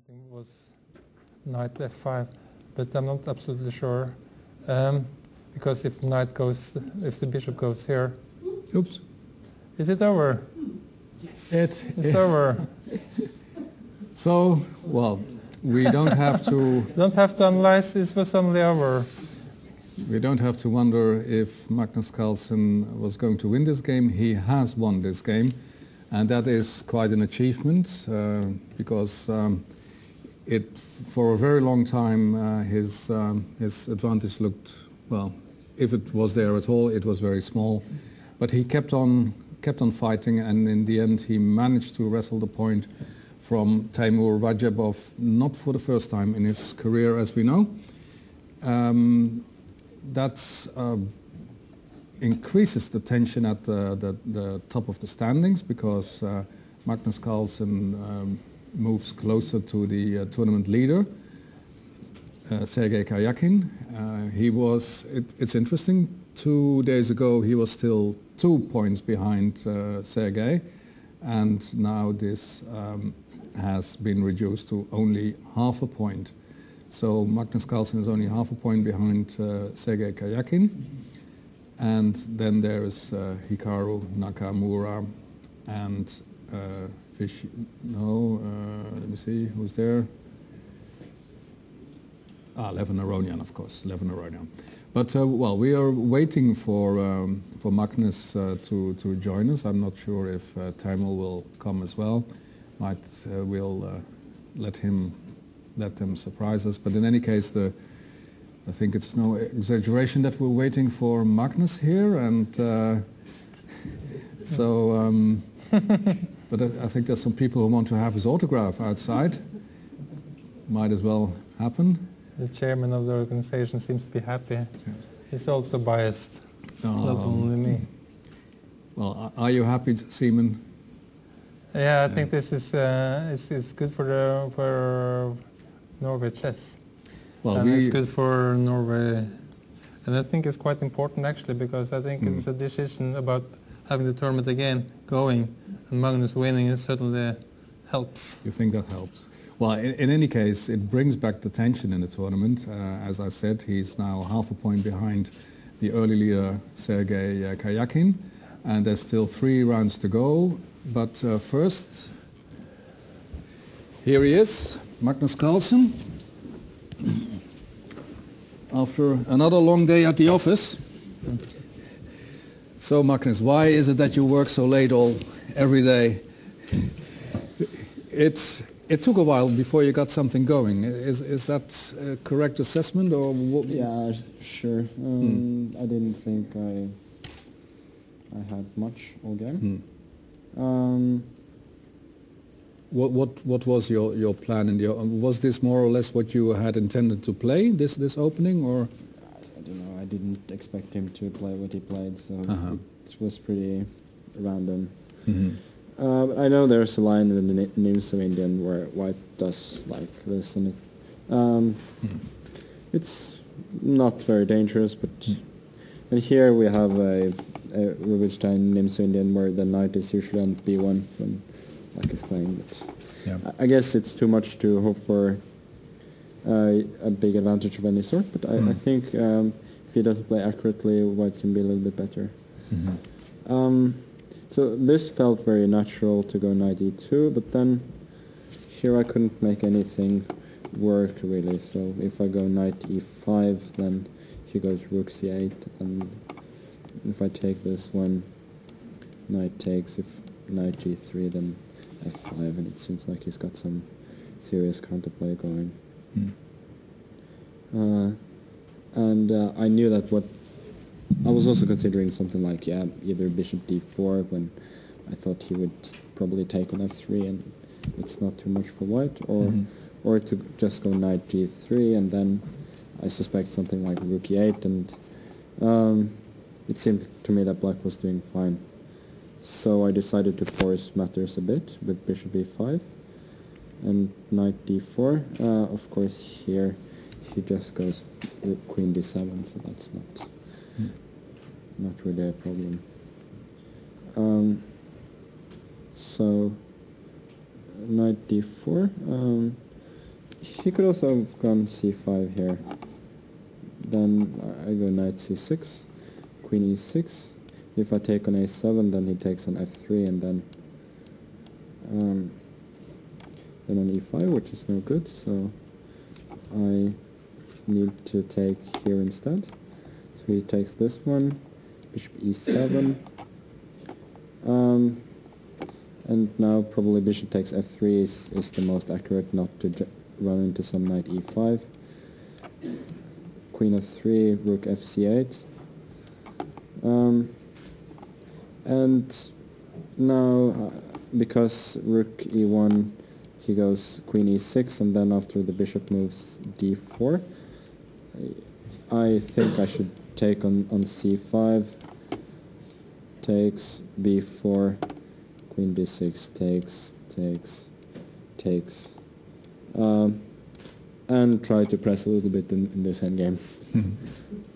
think was knight f5, but I'm not absolutely sure because if the bishop goes here, oops, is it over? Yes, it's over. So, well, we don't have to analyze. This was only over. We don't have to wonder if Magnus Carlsen was going to win this game. He has won this game, and that is quite an achievement because for a very long time his advantage looked, well, if it was there at all, it was very small. But he kept on fighting, and in the end he managed to wrestle the point from Teymur Rəcəbov, not for the first time in his career, as we know. That increases the tension at the top of the standings because Magnus Carlsen moves closer to the tournament leader, Sergei Karjakin. It's interesting, 2 days ago he was still 2 points behind Sergei, and now this has been reduced to only half a point. So Magnus Carlsen is only half a point behind Sergei Karjakin, and then there is Hikaru Nakamura and let me see who's there. Levin Aronian, of course, Levin Aronian. But well, we are waiting for Magnus to join us. I'm not sure if Teymur will come as well. We'll let them surprise us. But in any case, I think it's no exaggeration that we're waiting for Magnus here, and so. But I think there's some people who want to have his autograph outside. Might as well happen. The chairman of the organization seems to be happy. Yeah. He's also biased. It's not only me. Well, are you happy, Simon? Yeah, I think this is it's good for Norway chess. Well, and it's good for Norway, and I think it's quite important actually because I think it's a decision about having the tournament again going, and Magnus winning it certainly helps. You think that helps? Well, in any case, it brings back the tension in the tournament. As I said, he's now half a point behind the early leader Sergei Karjakin, and there's still 3 rounds to go. But first, here he is, Magnus Carlsen. After another long day at the office. So Magnus, why is it that you work so late every day? It took a while before you got something going. Is that a correct assessment, or what? Yeah, sure. I didn't think I had much all game. What was your plan? Was this more or less what you had intended to play, this opening, or? I don't know. I didn't expect him to play what he played, so it was pretty random. I know there's a line in the names of Indian where white does like this, and it's not very dangerous, but and here we have a Rubinstein names of Indian where the knight is usually on b1 when black is playing, but yeah. I guess it's too much to hope for a big advantage of any sort, but I think if he doesn't play accurately, white can be a little bit better. So this felt very natural to go knight e2, but then here I couldn't make anything work really. So if I go knight e5, then he goes rook c8, and if I take this one, knight takes. If knight g3, then f5, and it seems like he's got some serious counterplay going. And I knew that I was also considering something like, either bishop d4 when I thought he would probably take on f3 and it's not too much for white, or to just go knight g3 and then I suspect something like rook e8, and it seemed to me that black was doing fine. So I decided to force matters a bit with bishop e5 and knight d4. Of course here he just goes with queen b7, so that's not really a problem. So knight d4, he could also have gone c5 here. Then I go knight c6, queen e6. If I take on a7, then he takes on f3, and then on e5, which is no good. So I need to take here instead. So he takes this one, bishop e7. And now probably bishop takes f3 is the most accurate, not to run into some knight e5. Queen f3, rook fc8. And now, because rook e1, he goes queen e6, and then after the bishop moves d4, I think I should take on c5, takes b4, queen b6, takes, and try to press a little bit in this endgame.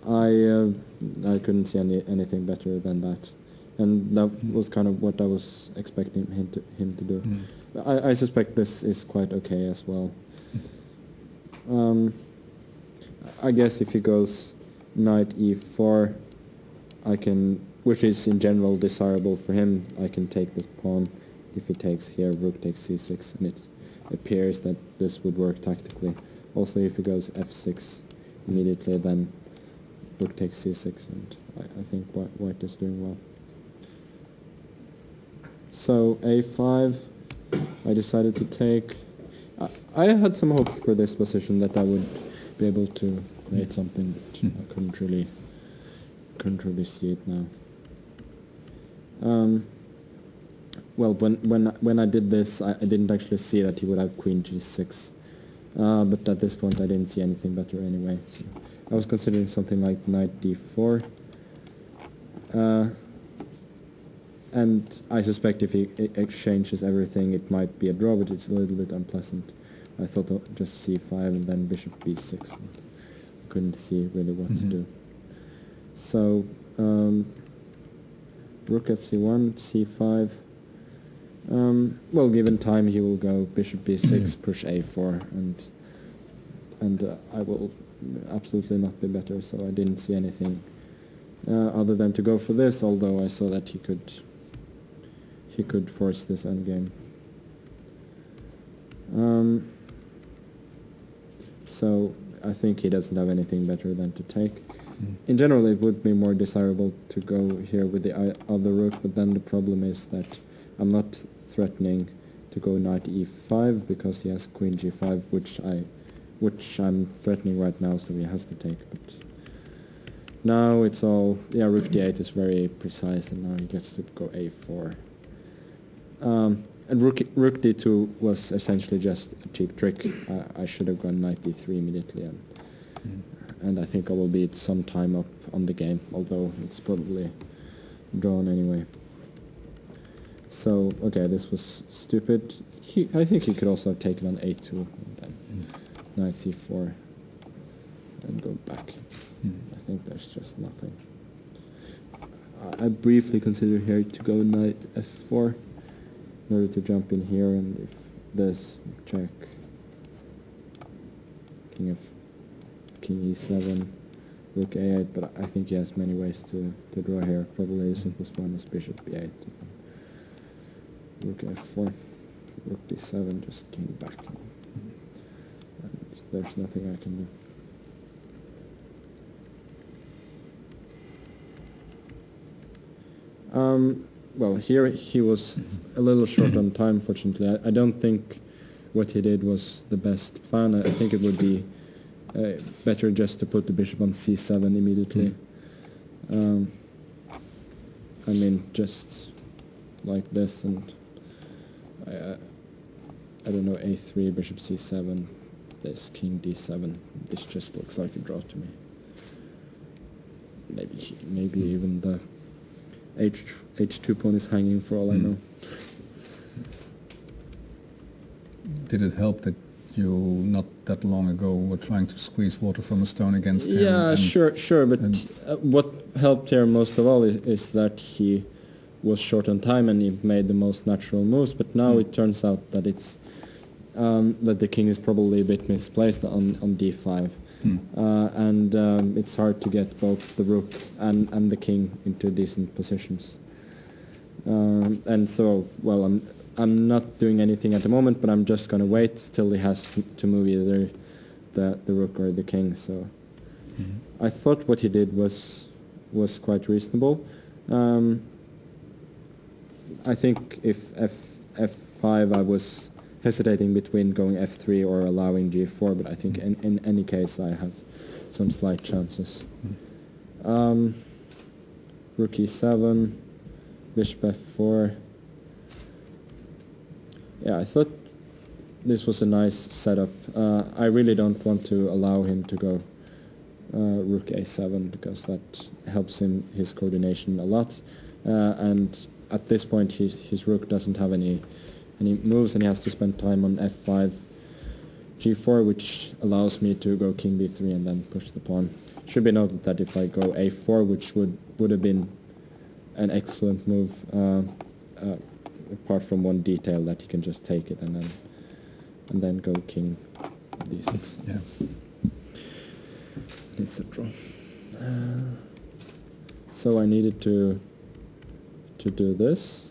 I couldn't see anything better than that, and that was kind of what I was expecting him to do. I suspect this is quite okay as well. I guess if he goes knight e4, I can, which is in general desirable for him, I can take this pawn. If he takes here, rook takes c6, and it appears that this would work tactically. Also, if he goes f6 immediately, then rook takes c6, and I think white is doing well. So a5, I decided to take. I had some hope for this position that I would be able to create something, but I couldn't really see it now. Well, when I did this, I didn't actually see that he would have queen g6, but at this point I didn't see anything better anyway. So I was considering something like knight d4, and I suspect if he exchanges everything, it might be a draw, but it's a little bit unpleasant. I thought of just c5 and then bishop b6. And couldn't see really what to do. So rook fc1, c5. Well, given time, he will go bishop b6, push a4, and I will absolutely not be better. So I didn't see anything other than to go for this. Although I saw that he could force this endgame. So I think he doesn't have anything better than to take. In general, it would be more desirable to go here with the other rook, but then the problem is that I'm not threatening to go knight e5 because he has queen g5, which I'm threatening right now, so he has to take. But now it's all, yeah, rook d8 is very precise, and now he gets to go a4. And rook d2 was essentially just a cheap trick. I should have gone knight d3 immediately, and I think I will be some time up on the game, although it's probably drawn anyway. So, okay, this was stupid. I think he could also have taken on a2, and then knight c4, and go back. I think there's just nothing. I briefly considered here to go knight f4, in order to jump in here, and if this, check, king e7, rook a8, but I think he has many ways to draw here. Probably the simplest one is bishop b8, rook f4, rook b7, just king back, and there's nothing I can do. Well, here he was a little short on time, fortunately. I don't think what he did was the best plan. I think it would be better just to put the bishop on c7 immediately. I mean, just like this, and I don't know, a3, bishop c7, this king d7. This just looks like a draw to me. Maybe even the h2 pawn is hanging for all I know. Did it help that you not that long ago were trying to squeeze water from a stone against him? Yeah, sure, but what helped here most of all is that he was short on time and he made the most natural moves, but now it turns out that it's that the king is probably a bit misplaced on d5. And it's hard to get both the rook and the king into decent positions. And so, well, I'm not doing anything at the moment, but I'm just going to wait till he has to move either the rook or the king. So I thought what he did was quite reasonable. I think if f5, I was hesitating between going f3 or allowing g4, but I think in any case I have some slight chances. Rook e7, bishop f4. Yeah, I thought this was a nice setup. I really don't want to allow him to go rook a7 because that helps his coordination a lot. And at this point his rook doesn't have any moves, and he has to spend time on f5, g4, which allows me to go king b3 and then push the pawn. Should be noted that if I go a4, which would have been an excellent move, apart from one detail that he can just take it and then go king d6. Yes. It's a draw. So I needed to do this.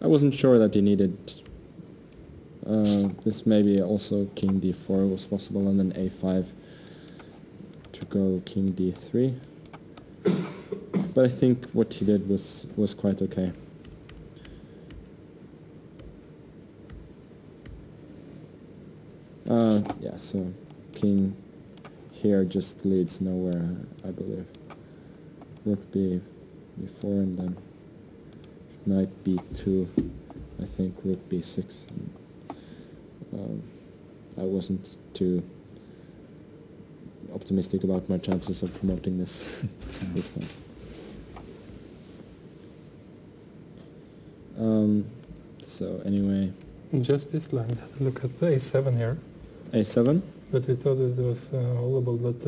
I wasn't sure that he needed this. Maybe also king d4 was possible, and then a5 to go king d3. But I think what he did was quite okay. Yeah, so king here just leads nowhere, I believe. Rook b4 and then knight b2, I think rook b6. I wasn't too optimistic about my chances of promoting this this one. So anyway, just this line. Look at the a7 here. a7. But we thought it was holdable, but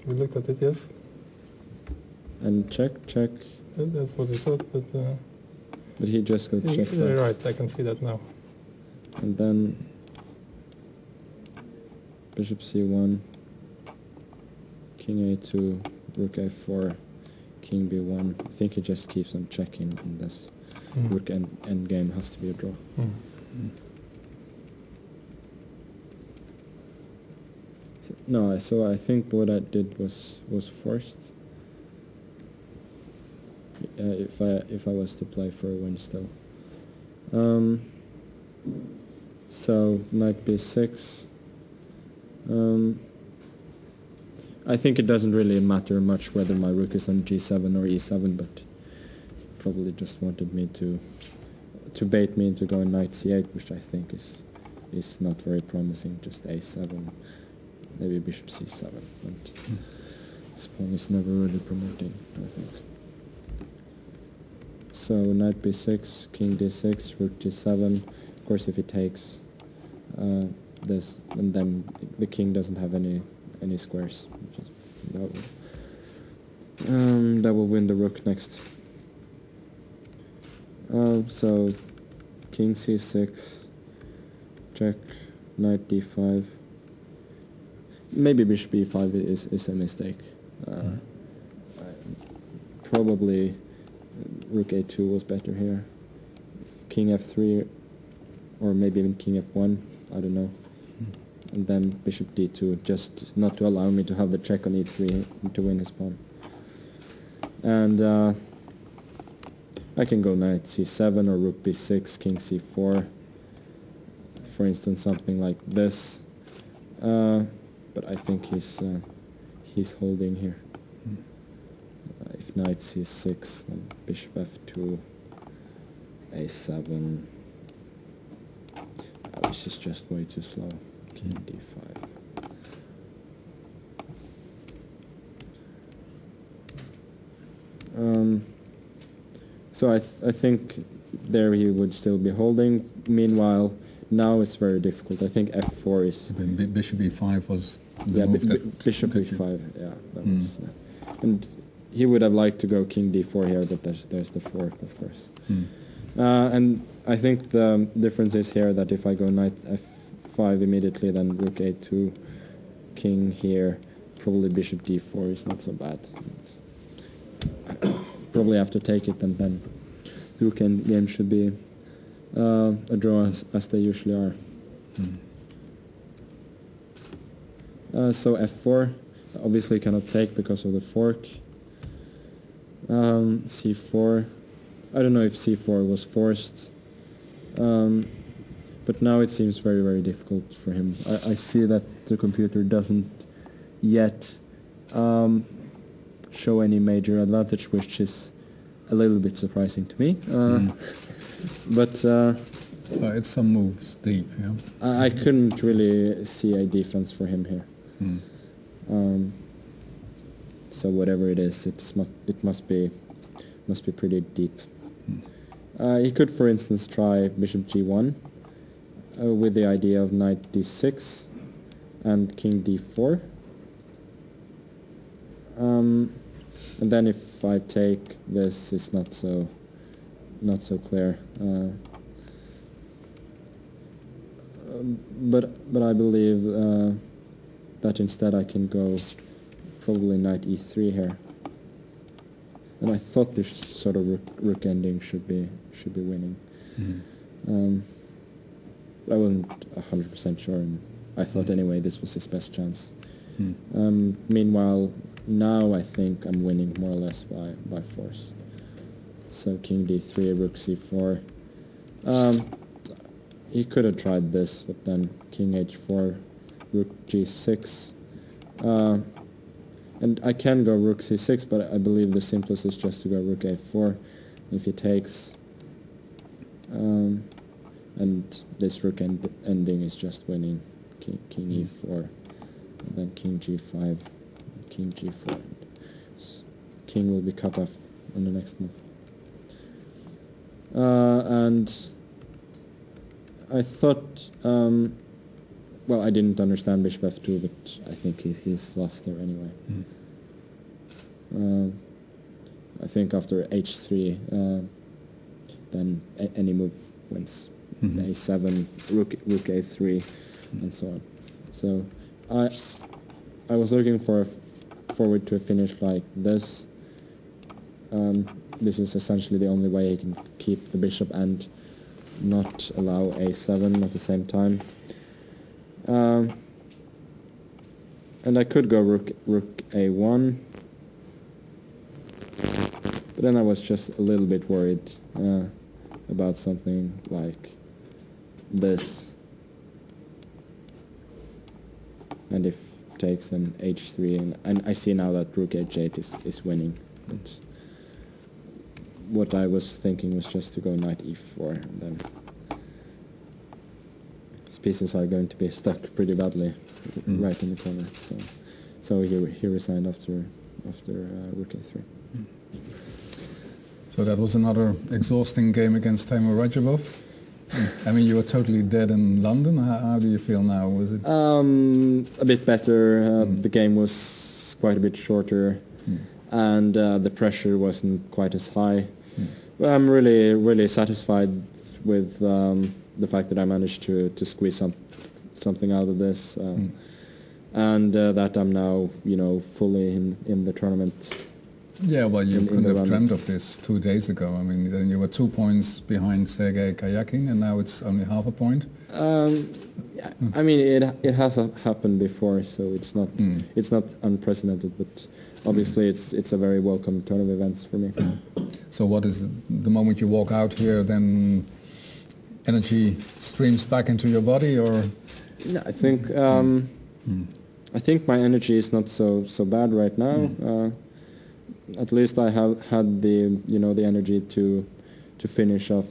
we looked at it, yes. And check. That's what we thought, but he just got checked. You're right, I can see that now. And then bishop c1, king a2, rook a4, king b1. I think he just keeps on checking in this. Rook end game has to be a draw. No, so I think what I did was forced. If I was to play for a win still. So knight b6. I think it doesn't really matter much whether my rook is on g7 or e7, but probably just wanted me to bait me into going knight c8, which I think is not very promising. Just a7. Maybe bishop c7, but this pawn is never really promoting, I think. So knight b6, king d6, rook g7. Of course, if he takes this, and then the king doesn't have any squares, which is that will win the rook next. So king c6, check, knight d5. Maybe bishop e5 is a mistake. Probably rook a2 was better here. King f3, or maybe even king f1, I don't know. And then bishop d2, just not to allow me to have the check on e3 to win his pawn. And I can go knight c7 or rook b6, king c4. For instance, something like this. But I think he's holding here. If knight c6, then bishop f2, a7. This is just way too slow. King d5. So I think there he would still be holding. Meanwhile, now it's very difficult. I think f4 is... Bishop e5 was the move that... Bishop e5, yeah. That was, and he would have liked to go king d4 here, but there's the fork, of course. And I think the difference is here that if I go knight f5 immediately, then rook a2, king here, probably bishop d4 is not so bad. Probably have to take it, and then rook endgame should be a draw as they usually are. So f4, obviously cannot take because of the fork. c4, I don't know if c4 was forced, but now it seems very, very difficult for him. I see that the computer doesn't yet show any major advantage, which is a little bit surprising to me. But it's some moves deep, yeah. I couldn't really see a defense for him here. So whatever it is, it must be pretty deep. He could, for instance, try bishop g1 with the idea of knight d6 and king d4. And then if I take this, it's not so clear. But I believe that instead I can go probably knight e3 here. And I thought this sort of rook ending should be winning. I wasn't 100% sure, and I thought anyway this was his best chance. Meanwhile, now I think I'm winning more or less by force. So king d3, rook c4. He could have tried this, but then king h4, rook g6. And I can go rook c6, but I believe the simplest is just to go rook a4. If he takes, and this rook ending is just winning, king e4, and then king g5, king g4. King will be cut off on the next move. And I thought, well, I didn't understand bishop f2, but I think he's lost there anyway. I think after h3, then any move wins. a7, rook a3, and so on. So I was looking forward to a finish like this. This is essentially the only way he can keep the bishop and not allow a7 at the same time. And I could go rook a1, but then I was just a little bit worried about something like this. And if takes, then h3, and I see now that rook h8 is winning. But what I was thinking was just to go knight e4, and then his pieces are going to be stuck pretty badly right in the corner. So he resigned after rook a3. So that was another exhausting game against Teymur Rəcəbov. I mean, you were totally dead in London. How do you feel now? Was it a bit better? The game was quite a bit shorter, and the pressure wasn't quite as high. But I'm really satisfied with the fact that I managed to squeeze something out of this, and that I'm now fully in the tournament. Yeah, well, you couldn't have dreamt of this 2 days ago. I mean, then you were 2 points behind Sergei Karjakin, and now it's only half a point. I mean, it has happened before, so it's not unprecedented. But obviously, it's a very welcome turn of events for me. So, what is the moment you walk out here? Then energy streams back into your body, or? No, I think I think my energy is not so bad right now. At least I have had the the energy to finish off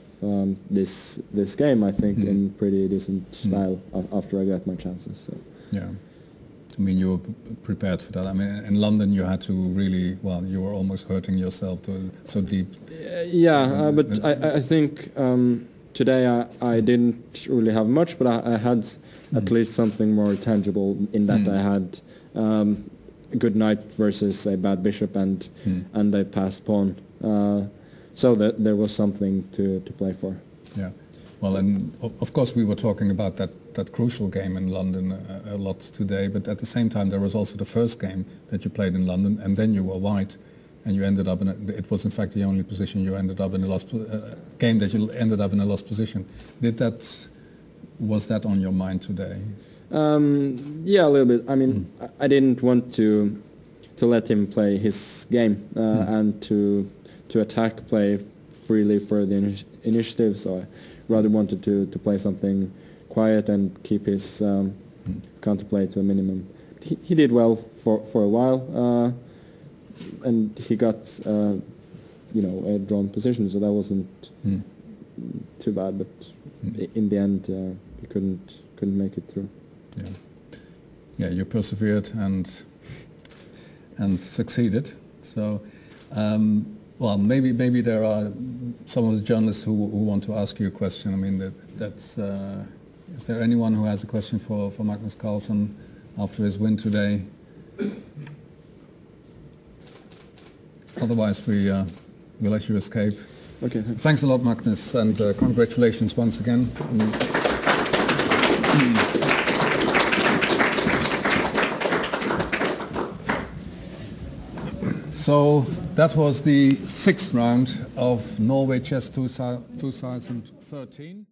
this game. I think in pretty decent style after I got my chances. So. Yeah, I mean you were prepared for that. I mean in London you had to really you were almost hurting yourself so deep. Yeah, but I think today I didn't really have much, but I had at least something more tangible in that I had. A good knight versus a bad bishop and a passed pawn. so that there was something to play for. Yeah. Well, and of course we were talking about that crucial game in London a lot today, but at the same time there was also the first game that you played in London, and then you were white, and you ended up in it was in fact the only position you ended up in, a lost game that you ended up in a lost position. Was that on your mind today? Yeah, a little bit. I mean, I didn't want to let him play his game and to attack play freely for the initiative, so I rather wanted to play something quiet and keep his counterplay to a minimum. He did well for a while, and he got you know, a drawn position, so that wasn't too bad. But in the end, he couldn't make it through. Yeah, yeah, you persevered and succeeded. So. Well, maybe there are some of the journalists who want to ask you a question. I mean, that's. Is there anyone who has a question for Magnus Carlsen after his win today? Otherwise, we let you escape. Okay. Thanks a lot, Magnus, and congratulations once again. So that was the 6th round of Norway Chess 2013.